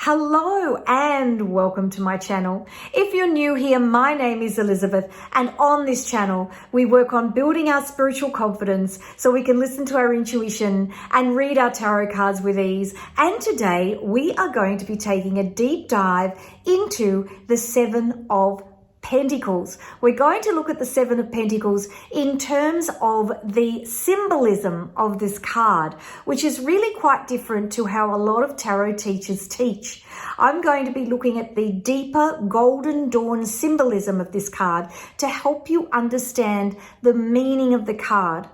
Hello and welcome to my channel. If you're new here, my name is Elizabeth, and on this channel we work on building our spiritual confidence so we can listen to our intuition and read our tarot cards with ease. And today we are going to be taking a deep dive into the Seven of Pentacles. We're going to look at the Seven of Pentacles in terms of the symbolism of this card, which is really quite different to how a lot of tarot teachers teach. I'm going to be looking at the deeper Golden Dawn symbolism of this card to help you understand the meaning of the card.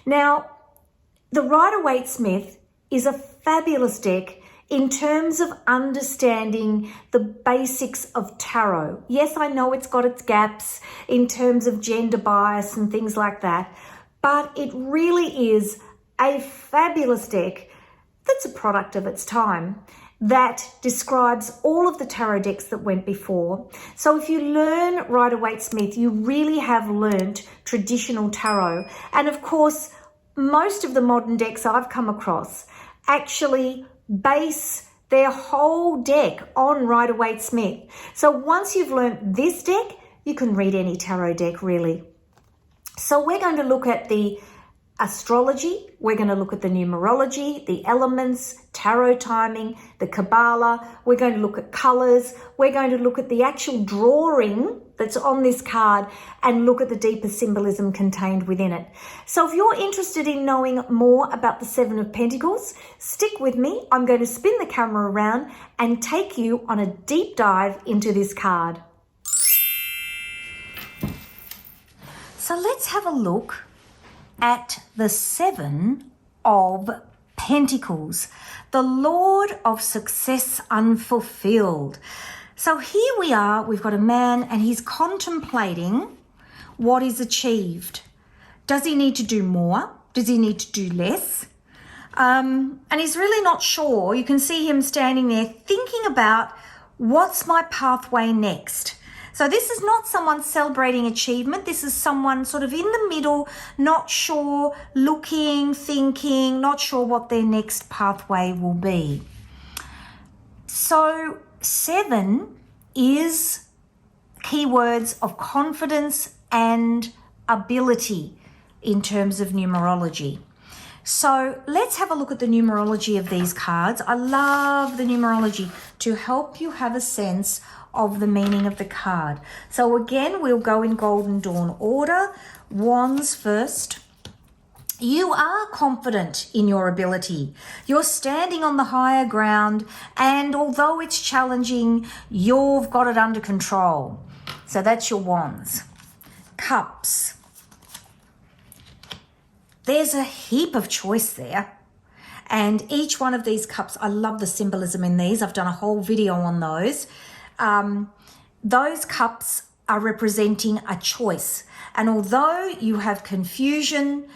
Now, the Rider-Waite is a fabulous deck in terms of understanding the basics of tarot. Yes, I know it's got its gaps in terms of gender bias and things like that, but it really is a fabulous deck that's a product of its time that describes all of the tarot decks that went before. So if you learn Rider-Waite, you really have learnt traditional tarot. And of course, most of the modern decks I've come across actually base their whole deck on Rider-Waite. So once you've learnt this deck, you can read any tarot deck really. So we're going to look at the astrology, we're going to look at the numerology, the elements, tarot timing, the Kabbalah, we're going to look at colors, we're going to look at the actual drawing that's on this card and look at the deeper symbolism contained within it. So if you're interested in knowing more about the Seven of Pentacles, stick with me. I'm going to spin the camera around and take you on a deep dive into this card. So let's have a look at the Seven of Pentacles, the Lord of Success Unfulfilled. So here we are, we've got a man and he's contemplating what is achieved. Does he need to do more? Does he need to do less? And he's really not sure. You can see him standing there thinking about what's my pathway next. So this is not someone celebrating achievement. This is someone sort of in the middle, not sure, looking, thinking, not sure what their next pathway will be. So 7 is keywords of confidence and ability in terms of numerology. So let's have a look at the numerology of these cards. I love the numerology to help you have a sense of the meaning of the card. So again, we'll go in Golden Dawn order. Wands first. You are confident in your ability. You're standing on the higher ground, and although it's challenging, you've got it under control. So that's your Wands. Cups. There's a heap of choice there. And each one of these cups, I love the symbolism in these. I've done a whole video on those. Those cups are representing a choice. And although you have confusion,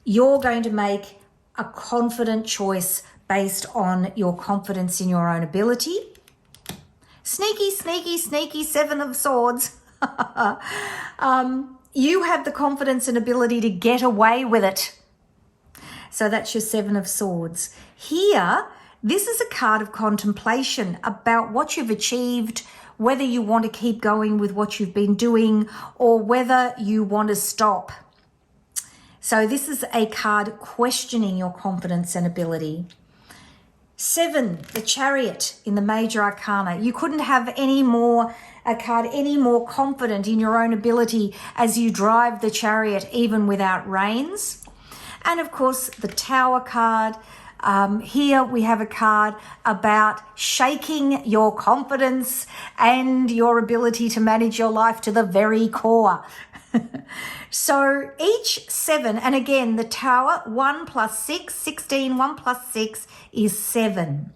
you're going to make a confident choice based on your confidence in your own ability. Sneaky, sneaky, sneaky Seven of Swords. You have the confidence and ability to get away with it. So that's your Seven of Swords. Here, this is a card of contemplation about what you've achieved, whether you want to keep going with what you've been doing or whether you want to stop. So this is a card questioning your confidence and ability. 7, the Chariot in the Major Arcana. You couldn't have a card any more confident in your own ability as you drive the chariot even without reins. And of course, the Tower card. Here we have a card about shaking your confidence and your ability to manage your life to the very core. So each 7, and again, the Tower, 1 plus 6, 16, 1 plus 6 is 7.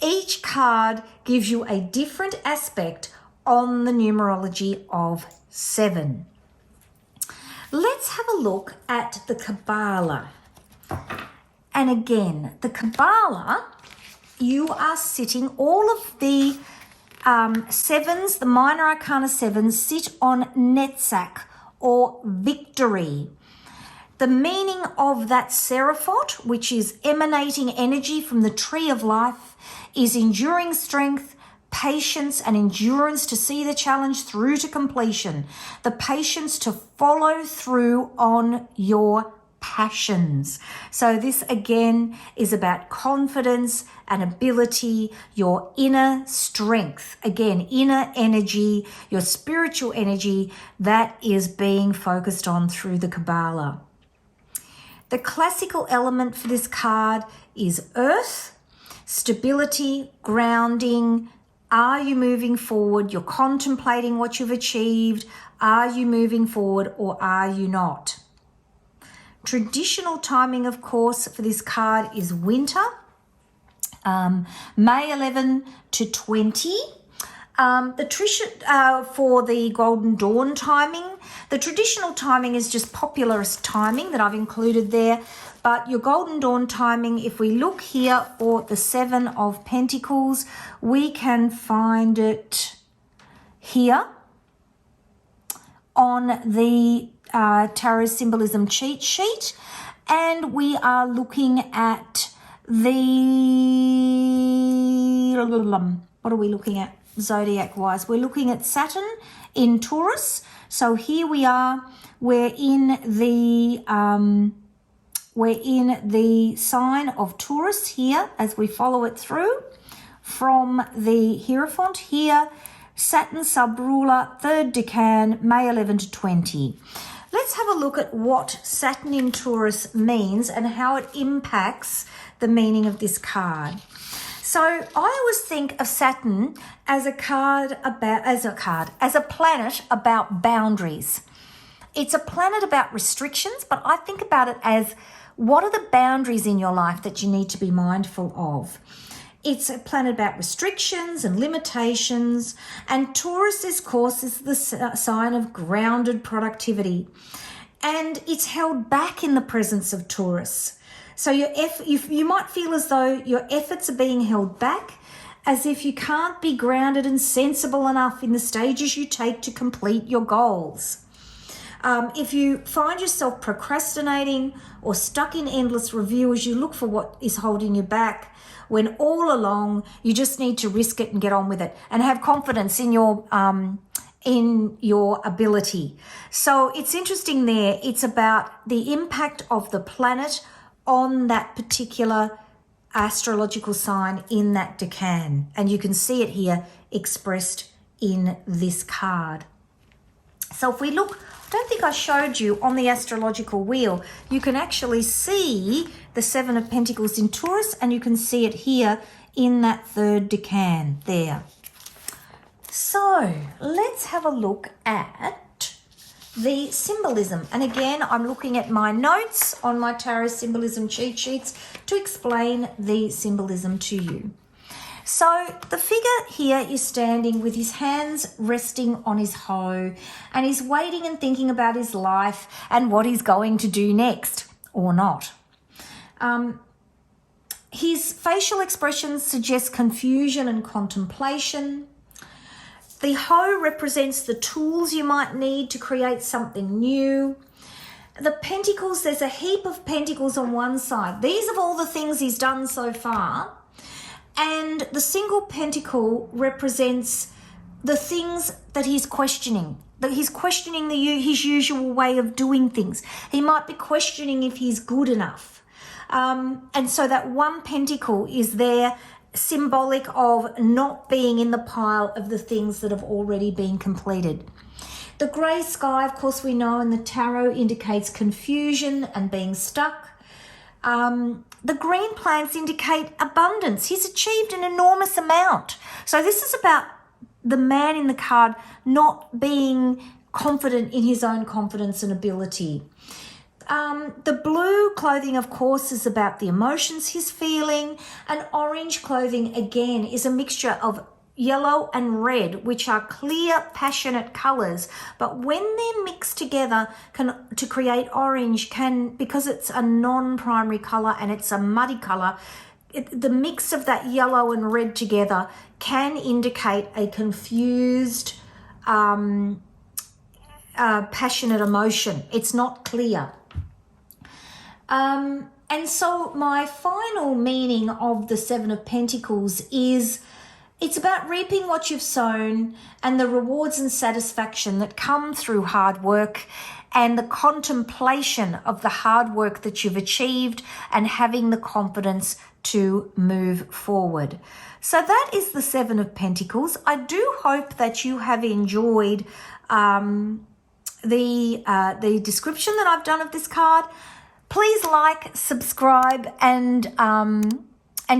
Each card gives you a different aspect on the numerology of 7. Let's have a look at the Kabbalah. And again, the Kabbalah, you are sitting, all of the 7s, the minor arcana 7s, sit on Netzach or victory. The meaning of that seraphot, which is emanating energy from the tree of life, is enduring strength, patience and endurance to see the challenge through to completion, the patience to follow through on your passions. So this again is about confidence and ability, your inner strength, again, inner energy, your spiritual energy that is being focused on through the Kabbalah. The classical element for this card is earth, stability, grounding. Are you moving forward? You're contemplating what you've achieved. Are you moving forward or are you not? Traditional timing, of course, for this card is winter, May 11 to 20. For the Golden Dawn timing, the traditional timing is just popularist timing that I've included there. But your Golden Dawn timing, if we look here for the Seven of Pentacles, we can find it here on the Tarot Symbolism cheat sheet. And we are looking at what are we looking at zodiac wise? We're looking at Saturn in Taurus. So here we are, we're in the sign of Taurus here as we follow it through from the Hierophant here, Saturn sub-ruler, third decan, May 11 to 20. Let's have a look at what Saturn in Taurus means and how it impacts the meaning of this card. So I always think of Saturn as a planet about boundaries. It's a planet about restrictions, but I think about it as what are the boundaries in your life that you need to be mindful of. It's a planet about restrictions and limitations, and Taurus's course is the sign of grounded productivity, and it's held back in the presence of Taurus. So you might feel as though your efforts are being held back, as if you can't be grounded and sensible enough in the stages you take to complete your goals. If you find yourself procrastinating or stuck in endless review as you look for what is holding you back, when all along you just need to risk it and get on with it and have confidence in your ability. So it's interesting there. It's about the impact of the planet on that particular astrological sign in that decan. And you can see it here expressed in this card. So if we look, I don't think I showed you on the astrological wheel, you can actually see the Seven of Pentacles in Taurus, and you can see it here in that third decan there. So let's have a look at the symbolism. And again, I'm looking at my notes on my Tarot Symbolism cheat sheets to explain the symbolism to you. So the figure here is standing with his hands resting on his hoe, and he's waiting and thinking about his life and what he's going to do next or not. His facial expressions suggest confusion and contemplation. The hoe represents the tools you might need to create something new. The pentacles, there's a heap of pentacles on one side. These are all the things he's done so far. And the single pentacle represents the things that he's questioning. That he's questioning his usual way of doing things. He might be questioning if he's good enough. And so that one pentacle is there, symbolic of not being in the pile of the things that have already been completed. The grey sky, of course, we know in the tarot indicates confusion and being stuck. The green plants indicate abundance. He's achieved an enormous amount. So this is about the man in the card not being confident in his own confidence and ability. The blue clothing, of course, is about the emotions he's feeling. And orange clothing, again, is a mixture of yellow and red, which are clear, passionate colours. But when they're mixed together to create orange, because it's a non-primary colour and it's a muddy colour, the mix of that yellow and red together can indicate a confused, passionate emotion. It's not clear. And so my final meaning of the Seven of Pentacles is it's about reaping what you've sown and the rewards and satisfaction that come through hard work and the contemplation of the hard work that you've achieved and having the confidence to move forward. So that is the Seven of Pentacles. I do hope that you have enjoyed the description that I've done of this card. Please like, subscribe, and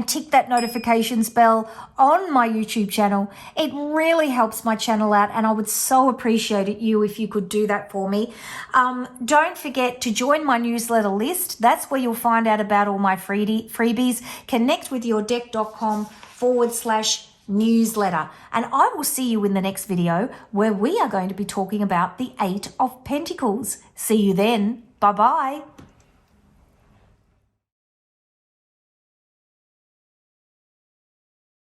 tick that notifications bell on my YouTube channel. It really helps my channel out, and I would so appreciate it if you could do that for me. Don't forget to join my newsletter list. That's where you'll find out about all my freebies. Connect with yourdeck.com/newsletter. And I will see you in the next video where we are going to be talking about the Eight of Pentacles. See you then. Bye-bye.